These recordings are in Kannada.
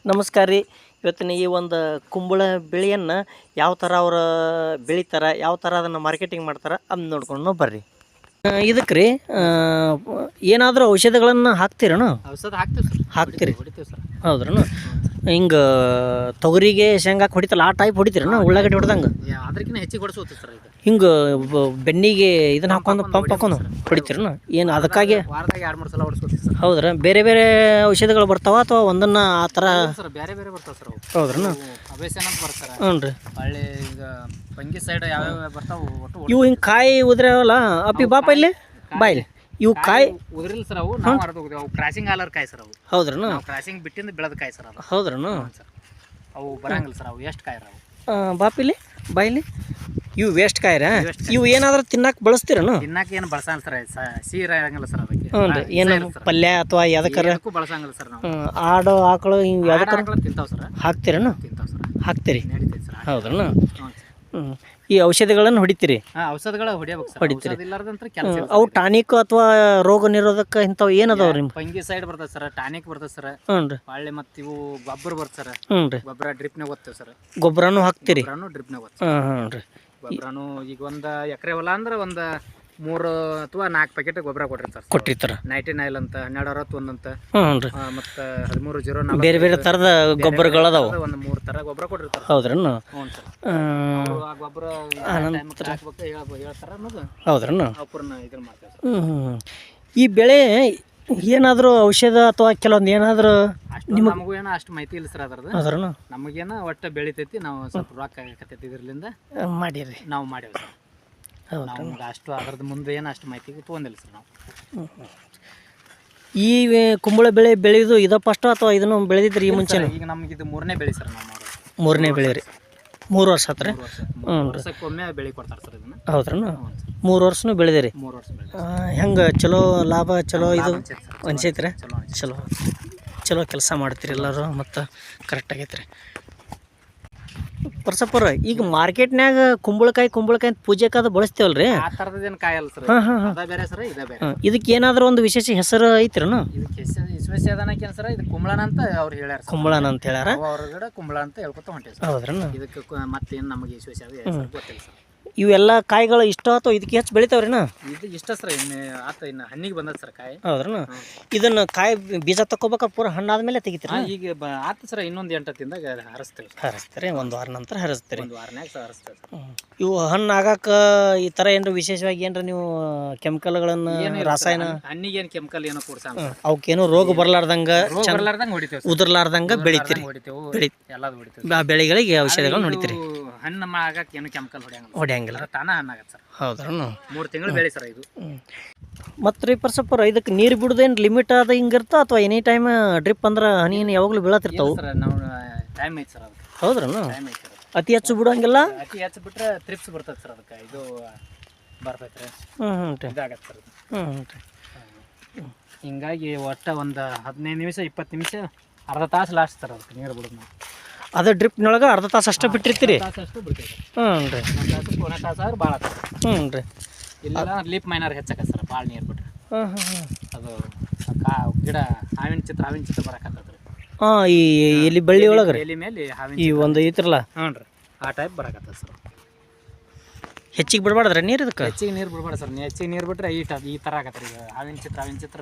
ನಮಸ್ಕಾರ ರೀ. ಇವತ್ತಿನ ಈ ಒಂದು ಕುಂಬಳ ಬೆಳೆಯನ್ನು ಯಾವ ಥರ ಅವ್ರು ಬೆಳಿತಾರೆ, ಯಾವ ಥರ ಅದನ್ನು ಮಾರ್ಕೆಟಿಂಗ್ ಮಾಡ್ತಾರೆ ಅದನ್ನ ನೋಡ್ಕೊಂಡು ಬರ್ರಿ. ಇದಕ್ಕೆ ರೀ ಏನಾದರೂ ಔಷಧಗಳನ್ನು ಹಾಕ್ತೀರಣ? ಔಷಧ ಹಾಕ್ತೀವಿ ಸರ್. ಹಾಕ್ತೀರಿ? ಹೊಡಿತೀವಿ ಸರ್. ಹೌದ್ರನು? ಹಿಂಗೆ ತೊಗರಿಗೆ ಶೇಂಗಾಕ್ಕೆ ಹೊಡಿತಲ್ಲ ಆ ಟೈಪ್ ಹೊಡಿತೀರಣ? ಉಳ್ಳಾಗಡ್ಡಿ ಹೊಡೆದಂಗೆ ಅದಕ್ಕಿಂತ ಹೆಚ್ಚಿಗೆ ಹೊಡಿಸೋದು ಸರ್. ಇದು ಹಿಂಗೆ ಬೆನ್ನಿಗೆ ಇದನ್ನ ಹಾಕೊಂಡು ಪಂಪ್ ಹಾಕೊಂಡು ಹೊಡಿತೀರಣ? ಏನು ಅದಕ್ಕಾಗಿ ವಾರದಾಗ 2-3 ಸಲ ಹೊಡಿಸ್ಕೊತೀವಿ ಸರ್. ಹೌದ್ರಾ? ಬೇರೆ ಬೇರೆ ಔಷಧಿಗಳು ಬರ್ತಾವ ಅಥವಾ ಒಂದನ್ನು ಆ ಥರ? ಸರ್ ಬೇರೆ ಬೇರೆ ಬರ್ತಾವೆ ಸರ್. ಹೌದ್ರನ? ಅವೇಸನ್ ಅಂತ ಬರ್ತಾರೆ. ಹ್ಞೂ ರೀ. ಹೊಳ್ಳಿ ಈಗ ಪಂಗಿ ಸೈಡ್ ಯಾವ್ಯಾವ ಬರ್ತಾವೆ ಒಟ್ಟು ಇವು ಹಿಂಗೆ ಕಾಯಿ ಉದ್ರವಲ್ಲ ಅಪ್ಪಿ ಬಾಪ ಇಲ್ಲಿ ಬಾಯಿಲಿ ಇವು ಕಾಯಿ ಉದ್ರಿಲ್ಲ ಸರ್. ಅವು ನಾವು ಮಾರ್ದೋಗ್ತೀವಿ. ಅವು ಕ್ರಾಸಿಂಗ್ ಆಲರ್ ಕಾಯಿ ಸರ್. ಅವು ಹೌದ್ರನು? ಕ್ರಾಸಿಂಗ್ ಬಿಟ್ಟಿಂದ ಬೆಳೆದ ಕಾಯಿ ಸರ್. ಅದು ಹೌದ್ರನು? ಸರ್ ಅವು ಬರಂಗಿಲ್ಲ ಸರ್. ಅವು ಎಷ್ಟು ಕಾಯಿ ಅವು ಬಾಪಿಲಿ ಬಾಯಿಲಿ ಇವು ವೇಸ್ಟ್ ಕಾಯಿರ? ಇವು ಏನಾದರೂ ತಿನ್ನಕ್ಕೆ ಬಳಸ್ತೀರನು? ತಿನ್ನಕ್ಕೆ ಏನು ಬಳಸಂಗಿಲ್ಲ ಸರ್. ಸೀರೆ ಆಗಂಗಿಲ್ಲ ಸರ್ ಅದಕ್ಕೆ. ಹ್ಞೂ ರೀ. ಏನು ಪಲ್ಯ ಅಥವಾ ಯಾವ್ದಕ್ಕಾರ ಬಳಸಂಗಿಲ್ಲ ಸರ್ ನಾವು. ಆಡು ಆಕಳು ಹಿಂಗೆ ಯಾವ್ದಕ್ಕಾರ ತಿಂತಾವ್ ಸರ್. ಹಾಕ್ತೀರನು? ತಿಂತಾವ್ ಸರ್. ಹಾಕ್ತೀರಿ? ನಡೀತೈತೆ ಸರ್. ಹೌದ್ರನು? ಹ್ಞೂ. ಈ ಔಷಧಿಗಳನ್ನು ಹೊಡಿತೀರಿ? ಔಷಧಗಳು ಹೊಡಿಬೇಕು ಸರ್. ಹೊಡಿತೀರಿ? ಇಲ್ಲಾರ್ದಂತ್ರ ಕೆಲಸ ಇಲ್ಲ. ಅವು ಟಾನಿಕ್ ಅಥವಾ ರೋಗ ನಿರೋಧಕ ಇಂಥವು ಏನದಾವ ರೀ? ಪಂಗಿ ಸೈಡ್ ಬರ್ತದೆ ಸರ್. ಟಾನಿಕ್ ಬರ್ತದೆ ಸರ್. ಹ್ಞೂ ರೀ. ಹೊಳ್ಳಿ ಮತ್ತು ಇವು ಗೊಬ್ಬರ ಬರ್ತದೆ ಸರ್. ಹ್ಞೂ ರೀ. ಗೊಬ್ಬರ ಡ್ರಿಪ್ನಾಗ ಓದ್ತೇವೆ ಸರ್. ಗೊಬ್ಬರನೂ ಹಾಕ್ತೀರಿ? ಗೊಬ್ಬರನು ಡ್ರಿಪ್ನಾಗ ಓದ್ತೇವೆ. ಹ್ಞೂ ರೀ. ಗೊಬ್ಬರನು ಈಗ 1 ಎಕರೆ ಹೊಲ ಅಂದ್ರೆ 3 ಅಥವಾ 4 ಪ್ಯಾಕೆಟ್ ಗೊಬ್ಬರ ಕೊಟ್ಟಿರ್ತಾರೆ. ಕೊಟ್ಟಿರ್ತಾರ? 99 ಅಂತ, 1261 ಅಂತ, ಹ್ಞೂ ರೀ. ಮತ್ತು 1304 ಬೇರೆ ಬೇರೆ ಥರದ ಗೊಬ್ಬರಗಳದಾವ? ಒಂದು 3 ಥರ ಗೊಬ್ಬರ ಕೊಟ್ಟಿರ್ತಾರೆ. ಹೌದ್ರನು? ಹ್ಞೂ ಸರ್. ಆ ಗೊಬ್ಬರ ಹಾಕ್ಬೇಕು ಹೇಳ್ತಾರೆ ಅನ್ನೋದು. ಹೌದ್ರನು? ಅವ್ರನ್ನ ಇದನ್ನ ಮಾಡ್ತೇವೆ ಸರ್. ಹ್ಞೂ. ಈ ಬೆಳೆ ಏನಾದರೂ ಔಷಧ ಅಥವಾ ಕೆಲವೊಂದು ಏನಾದರೂ ನಮಗೂ ಏನೋ ಅಷ್ಟು ಮಾಹಿತಿ ಇಲ್ಲ ಸರ್ ಅದ್ರದ್ದು. ಹೌದ್ರನು? ನಮಗೇನೋ ಒಟ್ಟು ಬೆಳಿತೈತಿ. ನಾವು ಸ್ವಲ್ಪ ರೊಕ್ಕ ಆಗಕತ್ತೈತಿ ಇದರಿಂದ ಮಾಡಿರಿ? ನಾವು ಮಾಡೇವಿ ಸರ್. ಹೌದು. ನಮ್ಗೆ ಅಷ್ಟು ಅದ್ರದ್ದು ಮುಂದೆ ಏನು ಅಷ್ಟು ಮಾಹಿತಿ ತೊಗೊಂಡಿಲ್ಲ ಸರ್ ನಾವು. ಈ ಕುಂಬಳ ಬೆಳೆ ಬೆಳೆಯೋದು ಇದ ಫಸ್ಟ್ ಅಥವಾ ಇದನ್ನು ಬೆಳೆದಿದ್ರಿ ಈ ಮುಂಚೆ? ಈಗ ನಮ್ಗೆ ಇದು 3ನೇ ಬೆಳೆ ಸರ್. ನಾವು ಮಾಡೋದು 3ನೇ ಬೆಳೆ ರೀ. 3 ವರ್ಷ ಆತ್ರ? ಹ್ಞೂ. ವರ್ಷಕ್ಕೊಮ್ಮೆ ಬೆಳೆ ಕೊಡ್ತಾರೆ ಸರ್ ಇದನ್ನ. ಹೌದ್ರನು? 3 ವರ್ಷನೂ ಬೆಳೆದಿರಿ? 3 ವರ್ಷ ಬೆಳೆ. ಹೆಂಗೆ ಚಲೋ ಲಾಭ ಚಲೋ ಇದು ಅನ್ಸೈತ್ರಿ? ಚಲೋ ಚಲೋ ಕೆಲಸ ಮಾಡ್ತೀರಿ ಎಲ್ಲರೂ ಮತ್ತು ಕರೆಕ್ಟ್ ಆಗೈತ್ರಿ. ಪರ್ಸಪ್ಪರ ಈಗ ಮಾರ್ಕೆಟ್ನ್ಯಾಗ ಕುಂಬಳಕಾಯಿ ಅಂತ ಪೂಜೆಕಾದ ಬಳಸ್ತೇವಲ್ರಿ? ಆ ಥರದ್ದೇನು ಕಾಯಲ್ಲ ಸರ್. ಅದ ಬೇರೆ ಸರ್, ಇದ ಬೇರೆ. ಇದಕ್ಕೆ ಏನಾದರೂ ಒಂದು ವಿಶೇಷ ಹೆಸರು ಐತ್ರನು? ಇದಕ್ಕೆ ವಿಶ್ವೇಶ್ವರನಕೇನು ಸರ್, ಇದು ಕುಂಬಳನ ಅಂತ ಅವ್ರು ಹೇಳ್ಯಾರ. ಕುಂಬಳನ ಅಂತ ಹೇಳ್ಯಾರ? ಅವ್ರ ಕುಂಬಳ ಅಂತ ಹೇಳ್ಕೊತ ಹೊಂಟೇವಿ ಸರ್. ಹೌದ್ರನು? ಇದಕ್ಕೆ ಮತ್ತೇನು ನಮಗೆ ವಿಶ್ವೇಶ್ವರ ಗೊತ್ತಿಲ್ಲ ಸರ್. ಇವೆಲ್ಲ ಕಾಯಿಗಳು ಇಷ್ಟ ಅಥವಾ ಇದಕ್ಕೆ ಹೆಚ್ಚು ಬೆಳಿತಾವ್ರಿನ? ಇದು ಇಷ್ಟ ಸರ್. ಇನ್ನು ಇನ್ನು ಹಣ್ಣಿಗೆ ಬಂದದ ಸರ್ ಕಾಯಿ. ಹೌದ್ರನು? ಇದನ್ನು ಕಾಯಿ ಬೀಜ ತಗೋಬೇಕಾ ಪೂರ ಹಣ್ಣಾದ್ಮೇಲೆ ತೆಗಿತೀರ? ಈಗ ಆತ ಸರ್. ಇನ್ನೊಂದು 8 ದಿನದಾಗ ಹರಿಸ್ತೇವೆ. ಹರಿಸ್ತೀರಿ? 1 ವಾರ ನಂತರ ಹರಿಸ್ತೀರಿ? 1 ವಾರನ್ಯಾಗ ಹರಿಸ್ತೇವೆ ಸರ್. ಇವು ಹಣ್ಣು ಆಗಾಕ ಈ ಥರ ಏನಾರ ವಿಶೇಷವಾಗಿ ಏನಾರ ನೀವು ಕೆಮಿಕಲ್ಗಳನ್ನು ರಾಸಾಯನ? ಹಣ್ಣಿಗೆ ಏನು ಕೆಮಿಕಲ್ ಏನೋ ಕೊಡ್ಸಂಗ. ಅವಕ್ಕೇನು ರೋಗ ಬರ್ಲಾರ್ದಂಗ ಹೊಡಿತೇವೆ, ಉದುರ್ಲಾರ್ದಂಗ ಬೆಳಿತೀರಿ? ಎಲ್ಲದು ಹೊಡಿತೇವೆ. ಆ ಬೆಳೆಗಳಿಗೆ ಔಷಧಿಗಳನ್ನ ಹೊಡಿತೀರಿ? ಹಣ್ಣು ಆಗಕ್ಕೆ ಏನು ಕೆಮಿಕಲ್ ಹೊಡೆಯಂಗಿಲ್ಲ? ತಾನ ಹಣ್ಣಾಗತ್ತೆ ಸರ್. ಹೌದ್ರನು? 3 ತಿಂಗಳು ಬೆಳೆ ಸರ್ ಇದು. ಮತ್ತು ರೀ ಪರ್ಸಪ್ಪರ ಇದಕ್ಕೆ ನೀರು ಬಿಡೋದೇನು ಲಿಮಿಟ್ ಆದ ಹಿಂಗಿರ್ತಾ ಅಥವಾ ಎನಿ ಟೈಮ್ ಡ್ರಿಪ್ ಅಂದ್ರೆ ಹನಿ ಯಾವಾಗಲೂ ಬೀಳತ್ತಿರ್ತಾವೆ? ಸರ್ ನಾವು ಟೈಮ್ ಐತೆ ಸರ್ ಅದಕ್ಕೆ. ಹೌದ್ರನು? ಟೈಮ್ ಐತೆ ಸರ್. ಅತಿ ಹೆಚ್ಚು ಬಿಡೋಂಗಿಲ್ಲ? ಅತಿ ಹೆಚ್ಚು ಬಿಟ್ರೆ ತ್ರಿಪ್ಸ್ ಬರ್ತದೆ ಸರ್. ಅದಕ್ಕೆ ಇದು ಬರ್ತೈತೆ ರೀ. ಇದಾಗತ್ತೆ ಸರ್. ಹಿಂಗಾಗಿ ಒಟ್ಟು ಒಂದು 15 ನಿಮಿಷ 20 ನಿಮಿಷ ಅರ್ಧ ತಾಸು ಲಾಸ್ಟ್ ಸರ್ ಅದಕ್ಕೆ ನೀರು ಬಿಡೋದು ನಾವು. ಅದು ಡ್ರಿಪ್ನೊಳಗೆ ಅರ್ಧ ತಾಸು ಅಷ್ಟೇ ಬಿಟ್ಟಿರ್ತೀರಿ? ಅಷ್ಟು ಬಿಡ್ತೀವಿ. ಹ್ಞೂ ರೀ. ಪೋನೆ ತಾಸು ಆದ್ರೆ ಭಾಳ ಆಗ್ತದೆ. ಹ್ಞೂ ರೀ. ಇಲ್ಲ ಲೀಪ್ ಮೈನರ್ ಹೆಚ್ಚಾಕ ಸರ್. ಭಾಳ ನೀರು ಬಿಟ್ರೆ ಅದು ಗಿಡ ಹಾವಿನ ಚಿತ್ರ ಬರಕತ್ತದ ರೀ. ಈ ಎಲ್ಲಿ ಬಳ್ಳಿ ಒಳಗೆ ಎಲಿ ಮೇಲೆ ಈ ಒಂದು ಐತ್ರಲ್ಲ? ಹ್ಞೂ ರೀ. ಆ ಟೈಪ್ ಬರಕತ್ತದ ಸರ್. ಹೆಚ್ಚಿಗೆ ಬಿಡಬಾರ್ದ್ರೆ ನೀರು? ಇದಕ್ಕೆ ಹೆಚ್ಚಿಗೆ ನೀರು ಬಿಡಬಾರ್ದು ಸರ್. ಹೆಚ್ಚಿಗೆ ನೀರು ಬಿಟ್ರೆ ಈ ಥರ ಆಗತ್ತೆ ಈಗ ಹಾವಿನ ಚಿತ್ರ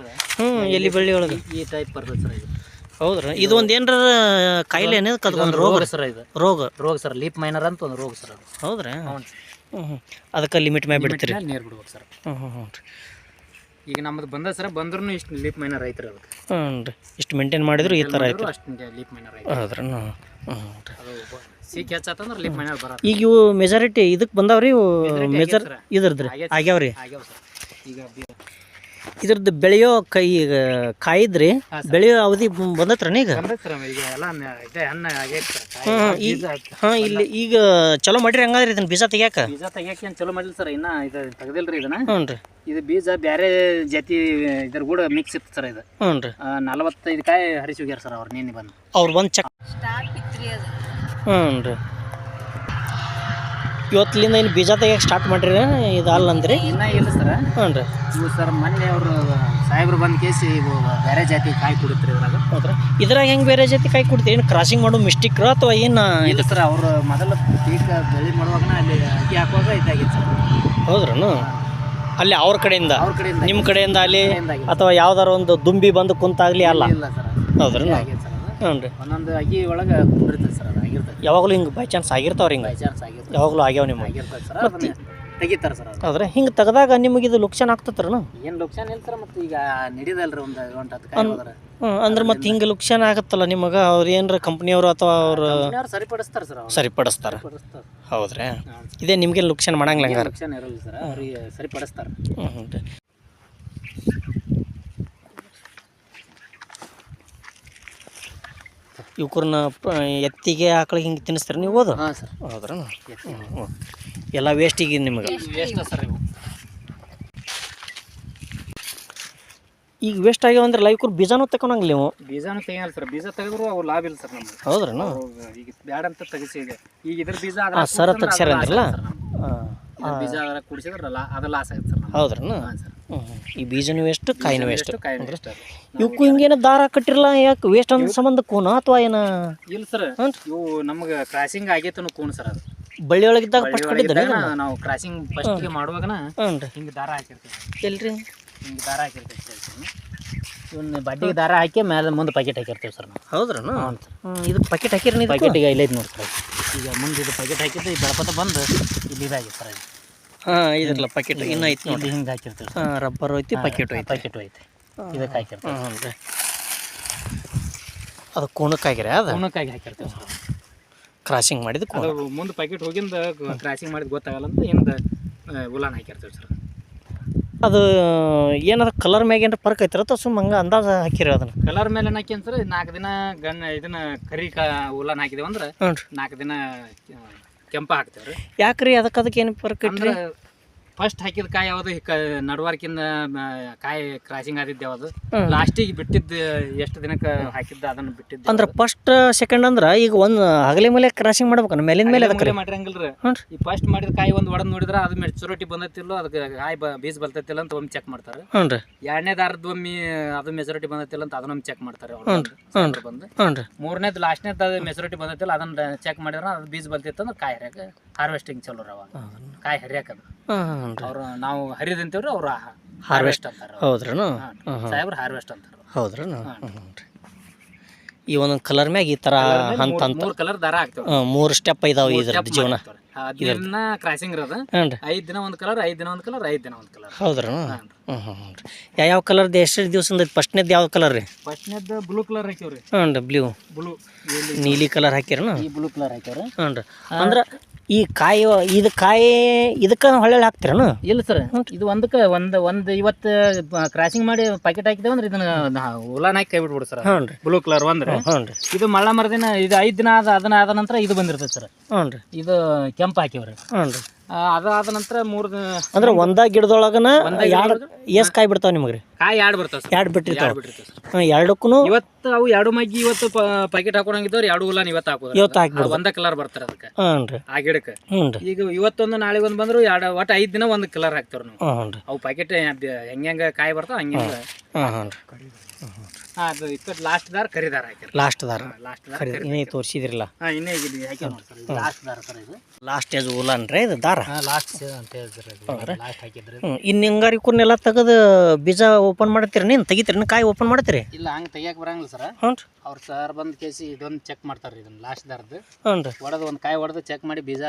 ಎಲ್ಲಿ ಬಳ್ಳಿ ಒಳಗೆ ಈ ಟೈಪ್ ಬರ್ತದೆ ಸರ್. ಇದು ಹೌದ್ರಿ? ಇದು ಒಂದು ಏನಾರ ಕಾಯಿಲೆ ಒಂದು ರೋಗ ಸರ್. ಇದು ರೋಗ ಸರ್. ಲೀಪ್ ಮೈನರ್ ಅಂತ ಒಂದು ರೋಗ ಸರ್ ಅದು. ಹೌದ್ರಾ? ಹ್ಞೂ. ಅದಕ್ಕೆ ಲಿಮಿಟ್ ಮೇಲೆ ಬಿಡ್ತೀರಿ? ನೀರು ಬಿಡ್ಬೇಕು ಸರ್. ಹ್ಞೂ. ಈಗ ನಮ್ಮದು ಬಂದ ಸರ್. ಬಂದ್ರೂ ಇಷ್ಟು ಲೀಪ್ ಮೈನರ್ ಐತ್ರಿ ಅದಕ್ಕೆ. ಹ್ಞೂ ರೀ. ಇಷ್ಟು ಮೇಂಟೈನ್ ಮಾಡಿದ್ರು ಈ ಥರ ಆಯ್ತು? ಅಷ್ಟು ಲೀಪ್ ಮೈನರ್ ಐತೆ. ಹೌದ್ರಾ? ಹ್ಞೂ. ಅದು ಸೀಕ್ ಹೆಚ್ಚಾತಂದ್ರೆ ಲೀಪ್ ಮೈನರ್ ಬರೋದು. ಈಗ ಇವು ಮೆಜಾರಿಟಿ ಇದಕ್ಕೆ ಬಂದಾವ್ರಿ? ಇವು ಇದ್ರದ್ದು ರೀ ಆಗ್ಯಾವ್ರಿ? ಈಗ ಇದ್ರದ್ದು ಬೆಳೆಯೋ ಕಾಯಿದ್ರಿ ಬೆಳೆಯೋ ಅವಧಿ ಬಂದತ್ರನ ಈಗ? ಹಾಂ. ಇಲ್ಲಿ ಈಗ ಚಲೋ ಮಾಡಿರಿ ಹಂಗಾದ್ರೆ ಇದನ್ನ ಬೀಜ ತೆಗಿಯಾಕ? ಏನು ಚಲೋ ಮಾಡಿಲ್ಲ ಸರ್. ಇನ್ನ ಇದು ತೆಗ್ದಿಲ್ರಿ ಇದನ್ನ. ಹ್ಞೂ ರೀ. ಇದು ಬೀಜ ಬೇರೆ ಜಾತಿ ಇದ್ರ ಕೂಡ ಮಿಕ್ಸ್ ಇತ್ತು ಸರ್. ಇದು ಹ್ಞೂ ರೀ. 45 ಕಾಯಿ ಹರಿಸಿ ಹೋಗ್ಯಾರ ಸರ್ ಅವ್ರು ನಿನ್ನೆ ಬಂದು. ಅವ್ರು ಬಂದು ಚೆಕ್? ಹ್ಞೂ ರೀ. ಇವತ್ತಿಲಿಂದ ಏನು ಬೀಜ ತೆಗಿಯಕ್ಕೆ ಸ್ಟಾರ್ಟ್ ಮಾಡಿರಿ ಇದು ಅಲ್ಲ ಅಂದ್ರಿ? ಇನ್ನೂ ಇಲ್ಲ ಸರ್. ಹ್ಞೂ ರೀ. ಇವು ಸರ್ ಮೊನ್ನೆ ಅವರು ಸಾಹೇಬ್ರು ಬಂದು ಕೇಸಿ ಇವು ಬೇರೆ ಜಾತಿ ಕಾಯಿ ಕುಡಿತ್ರಿ ಇದ್ರಾಗ. ಹೌದ್ರಾ? ಇದ್ರಾಗ ಹೆಂಗೆ ಬೇರೆ ಜಾತಿ ಕಾಯಿ ಕುಡ್ತೀವಿ? ಏನು ಕ್ರಾಸಿಂಗ್ ಮಾಡೋ ಮಿಸ್ಟೇಕ್ ಅಥವಾ ಏನು? ಇಲ್ಲ ಸರ್, ಅವರು ಮೊದಲು ಪೀಕ್ ಬೆಳೆ ಮಾಡುವಾಗನ ಅಲ್ಲಿ ಅಕ್ಕಿ ಹಾಕುವಾಗ ಇದಾಗಿತ್ತು ಸರ್. ಹೌದ್ರನು? ಅಲ್ಲಿ ಅವ್ರ ಕಡೆಯಿಂದ ಅವ್ರ ಕಡೆಯಿಂದ ನಿಮ್ಮ ಕಡೆಯಿಂದ ಅಲ್ಲಿ ಕಡೆಯಿಂದ ಅಥವಾ ಯಾವ್ದಾರ ಒಂದು ದುಂಬಿ ಬಂದು ಕುಂತಾಗ್ಲಿ ಅಲ್ಲ? ಇಲ್ಲ ಸರ್. ಹೌದ್ರನು? ಆಗಿತ್ತು ಸರ್ ಅದು. ಹ್ಞೂ ರೀ. ಒಂದೊಂದು ಅಕ್ಕಿ ಒಳಗೆ ಕುಂಡಿರ್ತದೆ ಸರ್, ಅದು ಆಗಿರ್ತದೆ. ಯಾವಾಗಲೂ ಹಿಂಗೆ ಬೈ ಚಾನ್ಸ್ ಆಗಿರ್ತಾವ್ರಿ ಹಿಂಗೆ? ಬೈ ಚಾನ್ಸ್ ಆಗಿರ್ತದೆ, ಯಾವಾಗಲೂ ಆಗ್ಯಾವ ನಿಮಗೆ? ಆಗಿರ್ತದೆ ಸರ್. ಅದನ್ನ ತೆಗಿತಾರೆ ಸರ್ ಅದು. ಹೌದ್ರಾ? ಹಿಂಗೆ ತೆಗ್ದಾಗ ನಿಮಗೆ ಇದು ಲುಕ್ಷನ್ ಆಗ್ತತ್ರನು? ಏನು ಲುಕ್ಷನ್ ಇಲ್ಲ ಸರ್, ಮತ್ತು ಈಗ ನಡೀದಲ್ರಿ ಒಂದು 10 ಕಾಯಿ ಹೋದ್ರೆ. ಹ್ಞೂ ಅಂದ್ರೆ ಮತ್ತೆ ಹಿಂಗೆ ಲುಕ್ಷನ್ ಆಗತ್ತಲ್ಲ ನಿಮಗೆ? ಅವ್ರು ಏನಾರ ಕಂಪ್ನಿಯವರು ಅಥವಾ ಅವರು ಕಂಪ್ನಿಯವ್ರು ಸರಿಪಡಿಸ್ತಾರೆ ಸರ್, ಅವ್ರು ಸರಿಪಡಿಸ್ತಾರೆ? ಸರಿಪಡಿಸ್ತಾರೆ. ಹೌದ್ರಾ? ಇದೇ ನಿಮಗೆ ಲುಕ್ಷನ್ ಮಾಡಂಗಿಲ್ಲ ಹಂಗಾರೆ? ಲುಕ್ಷನ್ ಇರಲ್ಲ ಸರ್, ಅವ್ರಿಗೆ ಸರಿಪಡಿಸ್ತಾರೆ. ಹ್ಞೂ ರೀ. ಇವ್ಕರನ್ನ ಎತ್ತಿಗೆ ಆಕಳಿಗೆ ಹಿಂಗೆ ತಿನ್ನಿಸ್ತಾರೆ ನೀವು? ಹೋದ? ಹಾಂ ಸರ್. ಹೌದ್ರಾ? ಹ್ಞೂ. ಎಲ್ಲ ವೇಸ್ಟಿಗೆ ನಿಮಗೆ? ವೇಸ್ಟ್ ಸರ್ ಇವು. ಈಗ ವೇಸ್ಟ್ ಆಗ್ಯಾವ ಅಂದ್ರೆ ಲೈವ್ಕರು ಬೀಜನೂ ತಗೊಳಂಗಿಲ್ಲ ನೀವು? ಬೀಜನೂ ತೆಗಿಯಲ್ಲ ಸರ್, ಬೀಜ ತೆಗೆದ್ರು ಅವು ಲಾಭ ಇಲ್ಲ ಸರ್ ನಮ್ಗೆ. ಹೌದ್ರನು? ಈಗ ಬ್ಯಾಡ ಅಂತ ತೆಗಿಸಿ ಈಗ ಇದ್ರ ಬೀಜ ಸರ ತೆಗ್ಸ್ಯಾರ ಅಂದ್ರಲ್ಲ? ಬೀಜ ಅದರ ಕುಡಿಸಿದ್ರೆ ಅದು ಲಾಸ್ ಆಗುತ್ತೆ ಸರ್. ಹೌದ್ರನು? ಹಾಂ ಸರ್. ಈ ಬೀಜನೂ ವೇಸ್ಟ್, ಕಾಯಿನೂ ವೇಸ್ಟ್. ಕಾಯಿನೂ ವೇಸ್ಟ್. ಇವಕ್ಕೂ ಹಿಂಗೇನು ದಾರ ಕಟ್ಟಿರಲ್ಲ ಯಾಕೆ? ವೇಸ್ಟ್ ಅನ್ನೋ ಸಂಬಂಧ ಕೂನ ಅಥವಾ ಏನು? ಇಲ್ಲ ಸರ್, ಇವು ನಮ್ಗೆ ಕ್ರಾಸಿಂಗ್ ಆಗೈತನು ಕೂನ್ ಸರ್. ಅದು ಬಳ್ಳಿ ಒಳಗಿದ್ದಾಗ ಫಸ್ಟ್ ಕಟ್ಟಿದ್ದಾನೆ ನಾವು ಕ್ರಾಸಿಂಗ್ ಫಸ್ಟಿಗೆ ಮಾಡುವಾಗನ ಹ್ಞೂ ರೀ. ಹಿಂಗೆ ದಾರ ಹಾಕಿರ್ತೀವಿ. ಎಲ್ರಿ? ಹಿಂಗೆ ದಾರ ಹಾಕಿರ್ತೀವಿ ಸರ್. ಇವನ್ನ ಬಡ್ಡಿಗೆ ದಾರ ಹಾಕಿ ಮೇಲೆ ಮುಂದೆ ಪ್ಯಾಕೆಟ್ ಹಾಕಿರ್ತೀವಿ ಸರ್ ನಾವು. ಹೌದ್ರನು? ಇದಕ್ಕೆ ಪ್ಯಾಕೆಟ್ ಹಾಕಿರಿ? ಪ್ಯಾಕೆಟಿಗೆ ಇಲ್ಲೈತೆ ನೋಡಿ ಸರ್. ಈಗ ಮುಂದೆ ಇದು ಪ್ಯಾಕೆಟ್ ಹಾಕಿದ್ದು ಈ ಬೆಳಪತ್ತ ಬಂದು ಇಲ್ಲಿ ಇದಾಗಿದೆ ಸರ್. ಇದು ಹಾಂ ಇದ್ರಲ್ಲ ಪ್ಯಾಕೆಟ್ ಇನ್ನೂ ಐತಿ ನೋಡಿ. ಇಲ್ಲಿ ಹಿಂಗೆ ಹಾಕಿರ್ತೀವಿ. ಹಾಂ ರಬ್ಬರ್ ಐತಿ, ಪ್ಯಾಕೆಟ್ ಐತಿ. ಪ್ಯಾಕೆಟು ಐತೆ, ಇದಕ್ಕೆ ಹಾಕಿರ್ತೀವಿ. ಹ್ಞೂ ರೀ. ಅದು ಕೋಣಕ್ಕೆ ಹಾಕಿರಿ? ಅದು ಉಣ್ಣಕ್ಕಾಗಿ ಹಾಕಿರ್ತೀವಿ ಸರ್. ಕ್ರಾಸಿಂಗ್ ಮಾಡಿದ್ದು ಕೋಣ. ಅದು ಮುಂದೆ ಪ್ಯಾಕೆಟ್ ಹೋಗಿಂದ ಕ್ರಾಸಿಂಗ್ ಮಾಡಿದ್ದು ಗೊತ್ತಾಗಲ್ಲ ಅಂತ ಹಿಂದೆ ಉಲಾನ್ ಹಾಕಿರ್ತೀವಿ ಸರ್. ಅದು ಏನಾದ್ರು ಕಲರ್ ಮ್ಯಾಗ ಏನಾರ ಫರ್ಕ್ ಐತಿರ ಅಥವಾ ಸುಮ್ಮ ಹಂಗೆ ಅಂದಾಜು ಹಾಕಿರಿ ಅದನ್ನು? ಕಲರ್ ಮೇಲೆ ಹಾಕಿ ಸರ್ 4 ದಿನ ಇದನ್ನ ಕರಿ ಉಲಾನ್ ಹಾಕಿದೇವು ಅಂದ್ರೆ ಹ್ಞೂ ರೀ. 4 ದಿನ ಕೆಂಪ ಹಾಕ್ತೇವೆ ರೀ. ಯಾಕ್ರಿ ಅದಕ್ಕೆ ಏನು ಫರ್ಕ್ ಐತ್ರಿ? ಫಸ್ಟ್ ಹಾಕಿದ ಕಾಯಿ ಯಾವುದು ನಡವಾರ್ಕಿಂದ ಕಾಯಿ ಕ್ರಾಸಿಂಗ್ ಆದಿದ್ದು ಯಾವುದು, ಲಾಸ್ಟಿಗೆ ಬಿಟ್ಟಿದ್ದು ಎಷ್ಟು ದಿನಕ್ಕೆ ಹಾಕಿದ್ದು ಅದನ್ನು ಬಿಟ್ಟಿದ್ದು ಅಂದ್ರೆ ಫಸ್ಟ್ ಸೆಕೆಂಡ್ ಅಂದ್ರೆ ಈಗ ಒಂದು ಹಗಲಿ ಮೇಲೆ ಕ್ರಾಸಿಂಗ್ ಮಾಡ್ಬೇಕನ್ನ ಮೇಲಿನ ಮೇಲೆ ಅದಕ್ಕೆ ಮಾಡಿರಂಗಿಲ್ರಿ. ಹ್ಞೂ ರೀ. ಈ ಫಸ್ಟ್ ಮಾಡಿದ ಕಾಯಿ ಒಂದು ಒಡೆದು ನೋಡಿದ್ರೆ ಅದು ಮೆಚುರಿಟಿ ಬಂದೈತಿಲ್ಲೋ, ಅದಕ್ಕೆ ಕಾಯಿ ಬೀಜ ಬರ್ತೈತಿಲ್ಲ ಅಂತ ಒಮ್ಮೆ ಚೆಕ್ ಮಾಡ್ತಾರೆ. ಹ್ಞೂ ರೀ. 2ನೇ ದಾರದ ಒಮ್ಮೆ ಅದು ಮೆಚುರಿಟಿ ಬಂದೈತಿಲ್ಲ ಅಂತ ಅದನ್ನೊಮ್ಮೆ ಚೆಕ್ ಮಾಡ್ತಾರೆ ಅವ್ರು ಬಂದು. ಹ್ಞೂ ರೀ. 3ನೇದು ಲಾಸ್ಟ್ನೇದು ಅದು ಮೆಚುರಿಟಿ ಬಂದೈತಿಲ್ಲ ಅದನ್ನ ಚೆಕ್ ಮಾಡಿದ್ರೆ ಅದು ಬೀಜ ಬರ್ತೈತೆ ಅಂದ್ರೆ ಕಾಯಿ ಹರಿಯಾಕ ಹಾರ್ವೆಸ್ಟಿಂಗ್ ಚಲೋ ರೀ. ಅವಾಗ ಕಾಯಿ ಹರಿಯಾಕದು ಅವ್ರು ನಾವು ಹರಿದಂತೀವ್ರಿ, ಅವ್ರು ಹಾರ್ವೆಸ್ಟ್ ಅಂತಾರೆ. ಹೌದ್ರನು? ಸಾಹೇಬ್ರು ಹಾರ್ವೆಸ್ಟ್ ಅಂತಾರೆ. ಹೌದ್ರನು? ಈ ಒಂದೊಂದು ಕಲರ್ ಮ್ಯಾಗ ಈ ಥರ ಹಂತ 3 ಕಲರ್ ದಾರ ಹಾಕ್ತೇವೆ. 3 ಸ್ಟೆಪ್ ಇದಾವೆ ಇದ್ರ ಜೀವನ. 15 ದಿನ ಕ್ರಾಸಿಂಗ್ ಇರೋದು. ಹ್ಞೂ ರೀ. 5 ದಿನ ಒಂದು ಕಲರ್, 5 ದಿನ ಒಂದು ಕಲರ್, 5 ದಿನ ಒಂದು ಕಲರ್. ಹೌದ್ರನು? ಹ್ಞೂ ರೀ. ಯಾವ ಕಲರ್ದು ಎಷ್ಟು ದಿವಸ ಫಸ್ಟ್ನೇದು ಯಾವ ಕಲರ್ ರೀ? ಫಸ್ಟ್ನೇದು ಬ್ಲೂ ಕಲರ್ ಹಾಕ್ಯವ್ರಿ. ಹ್ಞೂ ರೀ. ಬ್ಲೂ ನೀಲಿ ಕಲರ್ ಹಾಕಿರನು? ಈ ಬ್ಲೂ ಕಲರ್ ಹಾಕ್ಯವ್ರಿ. ಹ್ಞೂ ರೀ. ಅಂದ್ರೆ ಈ ಕಾಯಿ ಇದಕ್ಕೆ ಹೊಳ್ಳೆ ಹಾಕ್ತಿರನು? ಇಲ್ಲ ಸರ್, ಇದು ಒಂದು ಇವತ್ತು ಕ್ರಾಸಿಂಗ್ ಮಾಡಿ ಪ್ಯಾಕೆಟ್ ಹಾಕಿದೇವೆ ಅಂದ್ರೆ ಇದನ್ನ ಉಲಾನ್ ಹಾಕಿ ಕೈ ಬಿಟ್ಬಿಡು ಸರ್. ಹ್ಞೂ ರೀ. ಬ್ಲೂ ಕಲರ್ ಒಂದ್ರೆ. ಹ್ಞೂ ರೀ. ಇದು ಮಳ್ಳ ಮರದಿನ ಇದು 5 ದಿನ ಆದ ನಂತರ ಇದು ಬಂದಿರ್ತೈತೆ ಸರ್. ಹ್ಞೂ ರೀ. ಇದು ಕೆಂಪು ಹಾಕಿವ್ರಿ. ಹ್ಞೂ ರೀ. ಅದಾದ ನಂತರ 3 ದಿನ ಅಂದ್ರೆ ಒಂದ ಗಿಡದೊಳಗನ ಎಷ್ಟು ಕಾಯಿ ಬಿಡ್ತಾವ ನಿಮಗೆ ರೀ? ಕಾಯಿ 2 ಬರ್ತಾವ ಸರ್. 2 ಬಿಟ್ಟಿರ್ತಾವ. ಬಿಟ್ಟಿರ್ತಾವ. ಎರಡಕ್ಕೂ ಇವತ್ತು ಅವು 2 ಮಗ್ಗಿ ಇವತ್ತು ಪ್ಯಾಕೆಟ್ ಹಾಕೊಂಡಂಗಿದ್ದವ್ರು 2 ಉಲಾನ್ ಇವತ್ತು ಹಾಕೋದು. ಇವತ್ತು ಹಾಕ್ಬಿಡ್ದು. ಒಂದ ಕಲರ್ ಬರ್ತಾರೆ ಅದಕ್ಕೆ. ಹ್ಞೂ ರೀ. ಆ ಗಿಡಕ್ಕೆ. ಹ್ಞೂ ರೀ. ಈಗ ಇವತ್ತೊಂದು ನಾಳೆ ಒಂದು ಬಂದ್ರು ಒಟ್ಟು 5 ದಿನ ಒಂದು ಕಲರ್ ಹಾಕ್ತೇವ್ರಿ ನಾವು. ಹ್ಞೂ ರೀ. ಅವು ಪ್ಯಾಕೆಟ್ ಹೆಂಗೆ ಕಾಯಿ ಬರ್ತಾವ ಹಂಗೆ. ಹ್ಞೂ ರೀ. ಅದು ಇಕ್ಕಟ್ಟು ಲಾಸ್ಟ್ ದಾರ ಕರಿ ದಾರ ಹಾಕಿರಿ. ಲಾಸ್ಟ್ ದಾರ ಲಾಸ್ಟ್ ದಾರ ಖರೀದಿ ಇನ್ನೇ ತೋರಿಸಿದ್ರಲ್ಲ? ಹಾಂ, ಇನ್ನೇ ಈಗ ಹಾಕಿ ನೋಡಿ ಸರ್. ಇದು ಲಾಸ್ಟ್ ದಾರ ಸರ್. ಇದು ಲಾಸ್ಟ್ ಏಜ್ ಉಲಾನ್ ರೀ ಇದು ದಾರ? ಲಾಸ್ಟ್ ಅಂತ ಹೇಳಿದ್ರಿ. ಲಾಸ್ಟ್ ಹಾಕಿದ್ರಿ. ಇನ್ನು ಹಿಂಗಾರಿ ಕುರ್ನೆಲ್ಲ ತೆಗೆದು ಬೀಜ ಓಪನ್ ಮಾಡ್ತೀರಿ? ನೀನು ತೆಗಿತೀರಿ? ಕಾಯಿ ಓಪನ್ ಮಾಡ್ತೀರಿ? ಇಲ್ಲ, ಹಂಗೆ ತೆಗಿಯಕ್ಕೆ ಬರಂಗಿಲ್ಲ ಸರ್. ಹ್ಞೂ ರೀ. ಅವ್ರು ಸರ್ ಬಂದು ಕೇಸಿ ಇದೊಂದು ಚೆಕ್ ಮಾಡ್ತಾರೆ ರೀ. ಇದನ್ನು ಲಾಸ್ಟ್ ದಾರದ್ದು ಹ್ಞೂ ರೀ. ಒಡೆದು ಒಂದು ಕಾಯಿ ಹೊಡೆದು ಚೆಕ್ ಮಾಡಿ ಬೀಜ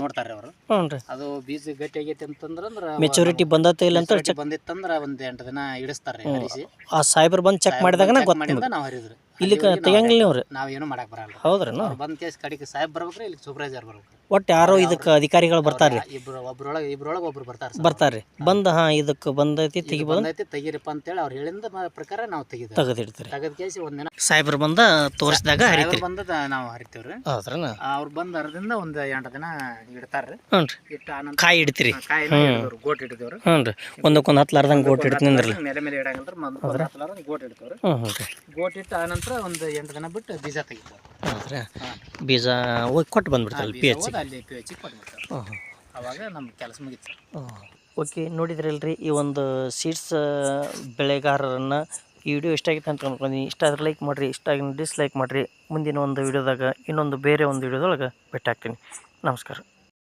ನೋಡ್ತಾರೆ ಅವರು. ಹ್ಞೂ ರೀ. ಅದು ಬೀಜ ಗಟ್ಟಿ ಆಗೈತೆ ಅಂತಂದ್ರೆ ಮೆಚುರಿಟಿ ಬಂದತ್ತೆ ಇಲ್ಲ ಅಂತ ಬಂದಿತ್ತಂದ್ರೆ ಒಂದು 8 ದಿನ ಇಡಿಸ್ತಾರೆ ಹರಿಸಿ. ಆ ಸಾಹೇಬ್ರು ಬಂದು ಚೆಕ್ ಮಾಡಿದಾಗ ಮಾಡಿಂದ ನಾವು ಹರಿದ್ರಿ. ಇಲ್ಲಿ ತೆಗಿಯಂಗಿಲ್ಲ ನೀವು ರೀ? ನಾವೇನು ಮಾಡಕ್ ಬರಲ್ಲ. ಹೌದ್ರನು? ಬಂದ್ ಕೇಸ್ ಕಡೆಗೆ ಸಾಹೇಬ್ ಬರ್ಬೇಕ್ರಿ, ಇಲ್ಲಿ ಸೂಪರ್ವೈಸರ್ ಬರ್ಬೇಕು. ಒಟ್ಟು ಯಾರೋ ಇದಕ್ಕೆ ಅಧಿಕಾರಿಗಳು ಬರ್ತಾರೆ? ಇಬ್ರೊಳಗೆ ಒಬ್ರು ಬರ್ತಾರೆ. ಬರ್ತಾರೆ ಬಂದು ಹಾಂ ಇದಕ್ಕೆ ಬಂದೈತಿ ಬಂದೈತಿ ತೆಗೀರಿಪ್ಪ ಅಂತೇಳಿ ಅವ್ರು ಹೇಳಿದ ಪ್ರಕಾರ ನಾವು ತೆಗೆದಿಡ್ತೀರಿ. ತೆಗೆದ ಕೇಸಿ ಒಂದಿನ ಸಾಹೇಬ್ರು ಬಂದ ತೋರಿಸಿದಾಗ ಬಂದ ನಾವು ಹರಿತೀವ್ರಿ. ಹೌದ್ರನ? ಅವ್ರು ಬಂದು ಹರಿದಿಂದ ಒಂದು 8 ದಿನ ಇಡ್ತಾರ್ರಿ. ಹ್ಞೂ ರೀ. ಇಟ್ಟ ಆನಂತರ ಕಾಯಿ ಇಡ್ತೀರಿ? ಕಾಯಿನ ಗೋಟ್ ಇಡ್ತೇವ್ರಿ. ಹ್ಞೂ ರೀ. ಒಂದಕ್ಕೊಂದು ಹತ್ಲಾರ್ದಂಗೆ ಗೋಟ್ ಇಡ್ತೀನಿಂದ್ರಲ್ಲ? ಮೇಲೆ ಇಡಂಗಿಲ್ಲ, ಗೋಟ್ ಇಡ್ತೇವ್ರಿ. ಹ್ಞೂ ರೀ. ಗೋಟ್ ಇಟ್ಟ ಆನಂತರ ಒಂದು 8 ದಿನ ಬಿಟ್ಟು ಬೀಜ ತೆಗಿತಾರೆ. ಹೌದ್ರಾ? ಬೀಜ ಹೋಗಿ ಕೊಟ್ಟು ಬಂದ್ಬಿಡ್ತಾರಲ್ಲ ಪಿ ಎಚ್? ಅಲ್ಲಿ ಪಿ ಎಚ್ ಕೊಟ್ಬಿಡ್ತಾರೆ ಹಾಂ ಹಾಂ ಅವಾಗ ನಮ್ಮ ಕೆಲಸ ಮುಗಿತು. ಓಕೆ, ನೋಡಿದ್ರಲ್ರಿ ಈ ಒಂದು ಸೀಡ್ಸ್ ಬೆಳೆಗಾರರನ್ನು ಈ ವಿಡಿಯೋ ಇಷ್ಟ ಆಗಿತ್ತು ಅಂತ ಅನ್ಕೊಂತೀನಿ. ಇಷ್ಟ ಆದ್ರೆ ಲೈಕ್ ಮಾಡಿರಿ, ಇಷ್ಟ ಆಗಿ ಡಿಸ್ಲೈಕ್ ಮಾಡಿರಿ. ಮುಂದಿನ ಒಂದು ವಿಡಿಯೋದಾಗ ಇನ್ನೊಂದು ಬೇರೆ ಒಂದು ವಿಡಿಯೋದೊಳಗೆ ಭೇಟಿ ಆಗ್ತೀನಿ. ನಮಸ್ಕಾರ.